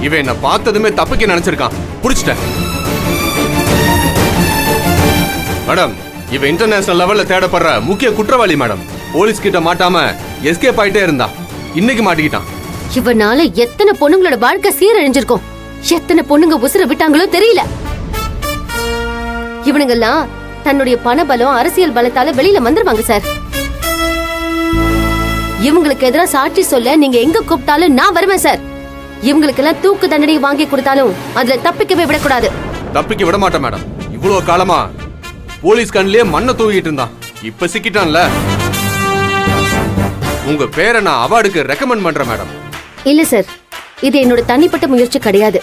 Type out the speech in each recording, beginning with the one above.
இவன் என்ன பார்த்ததுமே தப்பிக்க நினைச்சிருக்கான். புடிச்சிட்டேன். மேடம், இவ இன்டர்நேஷனல் லெவல்ல தேடப்படுற முக்கிய குற்றவாளி மேடம். போலீஸ் கிட்ட மாட்டாம எஸ்கேப் ஆயிட்டே இருந்தா. இன்னைக்கு மாட்டிக்கிட்டான். இவனால எத்தனை பொண்ணுங்களோட வாழ்க்கை சீரழிஞ்சிருக்கும். எத்தனை பொண்ணுங்க உசுர விட்டாங்களோ தெரியல. இவனுங்கெல்லாம் தன்னுடைய பணபலம் அரசியல் பலத்தால வெளியில வந்துருவாங்க சார். இவங்களுக்கு எதிராக சாட்சி சொல்ல நீங்க எங்க கூப்பிட்டாலும் நான் வருவேன் சார். இவங்களுக்கு எல்லாம் தூக்கு தண்டனை வாங்கி கொடுத்தாலும் அதுல தப்பிக்கவே விடக்கூடாது. தப்பிக்க விட மாட்டேன் மேடம். இவ்வளவு காலமா போலீஸ் கண்ணிலே மண்ணை தூக்கிட்டு இருந்தான். இப்ப சிக்கிட்டான்ல. உங்க பேரை நான் அவார்டுக்கு ரெக்கமெண்ட் பண்றேன் மேடம். இல்ல சார், இது என்னோட தனிப்பட்ட முயற்சி கிடையாது.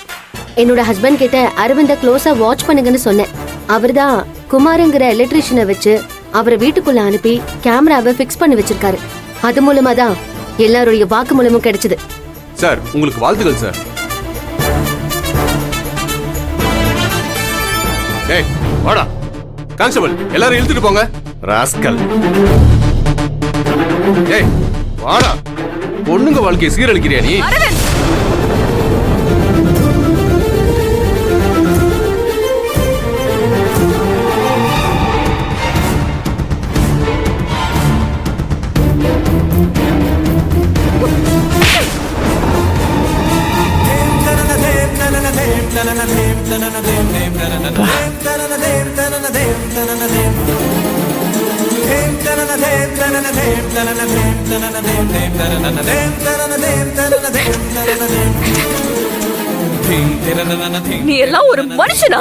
என்னோட ஹஸ்பண்ட் கிட்ட அரவிந்த க்ளோஸா வாட்ச் பண்ணுங்கன்னு சொன்னேன். அவர்தான் குமாருங்கிற எலக்ட்ரீஷியனை வச்சு அவரை வீட்டுக்குள்ள அனுப்பி கேமராவை பிக்ஸ் பண்ணி வச்சிருக்காரு. அது மூலமா தான் எல்லாருடைய வாக்குமூலமும் கிடைச்சது. சார், உங்களுக்கு வாழ்த்துக்கள் சார். ஏய் வாடா கான்ஸ்டபிள், எல்லாரும் இழுத்துட்டு போங்க. ராஸ்கல். ஏய் வாடா, பொண்ணுங்க வாழ்க்கையை சீரழிக்கிறியா நீ? நீ எல்லாம் ஒரு மனுஷனா?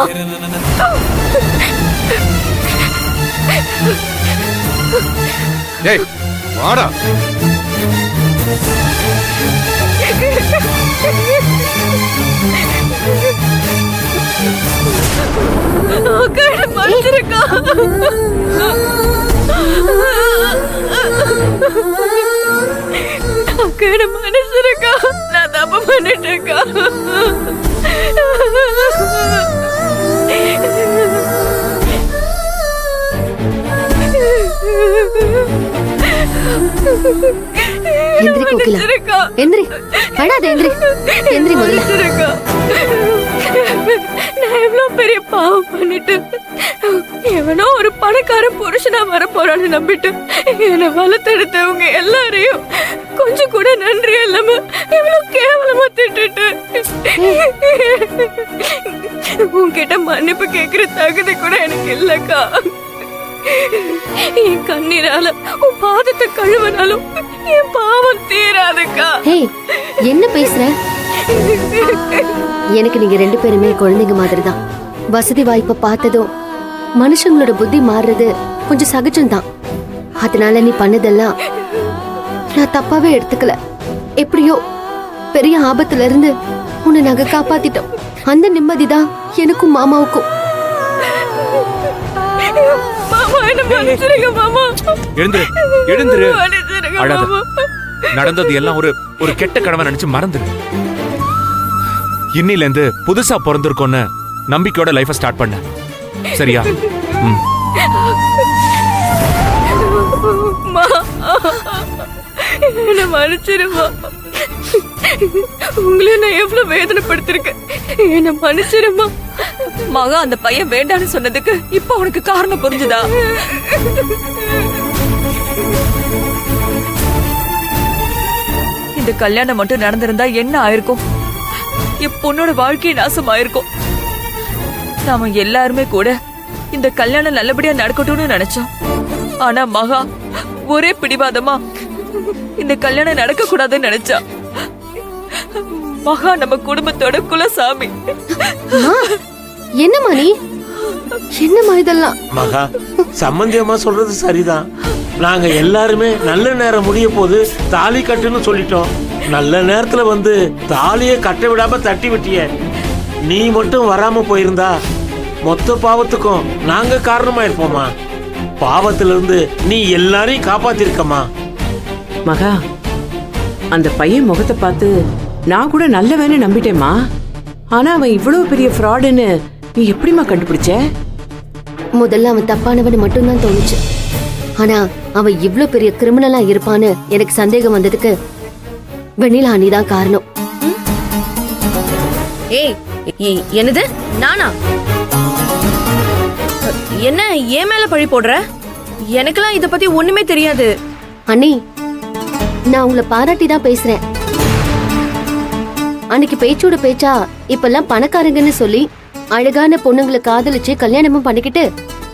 ஏய் வாடா. மனுஷருக்கா மனுஷருக்கா நான் தப்பு பண்ணிட்டு இருக்கா. எந்திரி கோகிலா, எந்திரி. படாத, எந்திரி. எந்திரி முதல்ல. நான் எவ்வளவு பெரிய பாவம் பண்ணிட்டு எவனோ ஒரு பணக்கார புருஷனா வர போறான்னு நம்பிட்டு என்னை வளர்த்தெடுத்தவங்க எல்லாரையும் கொஞ்சம் கூட நன்றி இல்லாம எவ்வளவு கேவலமா திட்டுட்டு உன்கிட்ட மன்னிப்பு கேக்குற தகுதி கூட எனக்கு இல்லக்கா. என் கண்ணீரால உன் பாதத்தை கழுவனாலும் என் பாவம் தீராதுக்கா. என்ன பேசுற? எனக்கு நீங்க ரெண்டு பேருமே குழந்தைங்க மாதிரிதான். வசதி வாய்ப்பை பார்த்ததும் மனுஷங்களோட புத்தி மாறுறது கொஞ்சம் சகஜம்தான். அதனால நீ பண்ணதெல்லாம் நான் தப்பாவே எடுத்துக்கல. எப்படியோ பெரிய ஆபத்துல இருந்து உன்னை நாங்க காப்பாத்திட்டோம். அந்த நிம்மதிதான் எனக்கும் மாமாவுக்கும். நடந்தது எல்லாம் ஒரு கெட்ட கனவை நினைச்சு மறந்துரு. இன்னில இருந்து புதுசா பிறந்திருக்கோன்னு நம்பிக்கையோட லைஃப ஸ்டார்ட் பண்ண. சரியா? என்ன மன்னிச்சிருமா. உங்களை நான் எவ்வளவு வேதனைப்படுத்திருக்கேன். என்ன மன்னிச்சிருமா. மகா அந்த பையன் வேண்டான்னு சொன்னதுக்கு இப்ப உனக்கு காரணம் புரிஞ்சுதா? இந்த கல்யாணம் மட்டும் நடந்திருந்தா என்ன ஆயிருக்கும்? என் பொண்ணோட வாழ்க்கை நாசம் ஆயிருக்கும். நாம எல்லாருமே கூட இந்த கல்யாணம் நல்லபடியா நடக்கட்டும்னு நினைச்சோம். ஆனா மகா ஒரே பிடிவாதமா இந்த கல்யாணம் நடக்க கூடாதுன்னு நினைச்சா. மகா நம்ம குடும்பத்தோட குலசாமி. என்னம்மா நீ? என்னம்மா இதெல்லாம்? மகா, சம்பந்தியம்மா சொல்றது சரிதான். நாங்க எல்லாருமே நல்ல நேரம் முடிய போது தாலி கட்டுன்னு சொல்லிட்டோம். நல்ல நேரத்துல வந்து தாலியை கட்ட விடாம தட்டி விட்டிய. நீ மட்டும் வராம போயிருந்தா மொத்த பாவத்துக்கும் நாங்க காரணமா இருப்போமா. பாவத்துல இருந்து நீ எல்லாரையும் காப்பாத்திருக்கமா. மகா, அந்த பையன் முகத்தை பார்த்து நான் கூட நல்லவன்னு நம்பிட்டேம்மா. ஆனா அவன் இவ்வளவு பெரிய ஃப்ராடுன்னு நீ எப்படிமா கண்டுபிடிச்ச? முதல்ல அவன் தப்பானவன் மட்டும்தான் தோணுச்சு. ஆனா அவன் இவ்ளோ பெரிய கிரிமினலா இருப்பான்னு எனக்கு சந்தேகம் வந்ததுக்கு வெண்ணிலா அண்ணிதான் காரணம். ஏய் என்னது நானா? என்ன ஏன் மேல பழி போடுற? எனக்கெல்லாம் இத பத்தி ஒண்ணுமே தெரியாது. அண்ணி, நான் உங்களை பாராட்டி தான் பேசுறேன். அன்னைக்கு பேச்சோட பேச்சா இப்பெல்லாம் பணக்காரங்கன்னு சொல்லி அழகான பொண்ணுங்களை காதலிச்சு கல்யாணமும் பண்ணிக்கிட்டு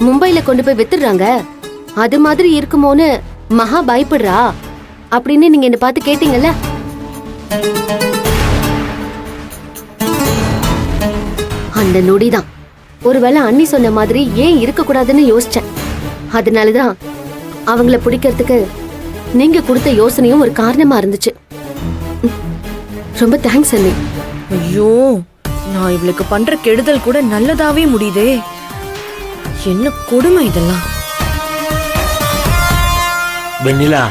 மும்பைல கொண்டு போய் வித்துடுறாங்க. அது மாதிரி இருக்குமோன்னு மகா பயப்படுறா அப்படின்னு நீங்க என்ன பார்த்து கேட்டீங்கல்ல. அந்த நொடிதான் ஒருவேளை அண்ணி சொன்ன மாதிரி ஏன் இருக்க கூடாதுன்னு யோசிச்சேன். அதனாலதான் அவங்கள பிடிக்கிறதுக்கு நீங்க கொடுத்த யோசனையும் ஒரு காரணமா இருந்துச்சு. ரொம்ப தேங்க்ஸ் அண்ணி. ஐயோ, நான் இவளுக்கு பண்ற கெடுதல் கூட நல்லதாவே முடியுதே. என்ன கொடுமை இதெல்லாம். வெண்ணிலா,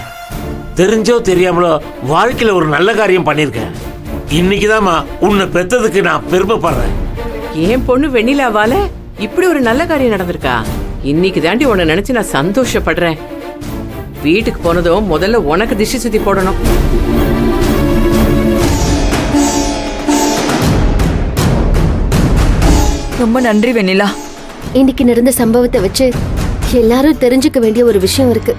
தெரிஞ்சோ தெரியாமலோ வாழ்க்கையில ஒரு நல்ல காரியம் பண்ணிருக்கேன். இன்னைக்குதாம்மா உன்னை பெத்ததுக்கு நான் பெருமைப்படுறேன். என் பொண்ணு வெண்ணிலாவால இப்படி ஒரு நல்ல காரியம் நடந்திருக்கா? இன்னைக்கு தாண்டி உன்னை நினைச்சு நான் சந்தோஷப்படுறேன். வீட்டுக்கு போனதும் முதல்ல உனக்கு திஷ்டி சுத்தி போடணும். ரொம்ப நன்றி வெண்ணிலா. இன்னைக்கு நடந்த சம்பவத்தை வச்சு எல்லாரும் தெரிஞ்சுக்க வேண்டிய ஒரு விஷயம் இருக்கு.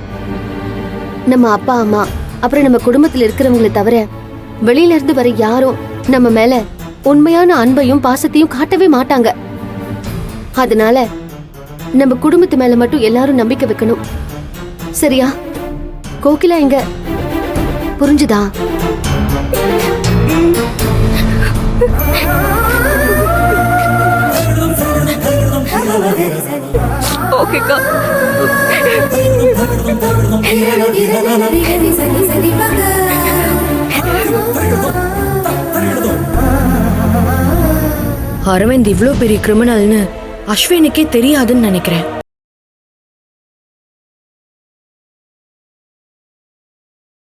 நம்ம அப்பா அம்மா அப்புறம் நம்ம குடும்பத்துல இருக்கிறவங்களை தவிர வெளியில இருந்து வர யாரும் நம்ம மேல உண்மையான அன்பையும் பாசத்தையும் காட்டவே மாட்டாங்க. அதனால நம்ம குடும்பத்து மேல மட்டும் எல்லாரும் நம்பிக்கை வைக்கணும். சரியா? கோகிலா எங்க? புரிஞ்சுதா? ஓகேக்கா. அரவிந்த் இவ்ளோ பெரிய கிரிமினல்னு அஸ்வினுக்கே தெரியாதுன்னு நினைக்கிறேன்.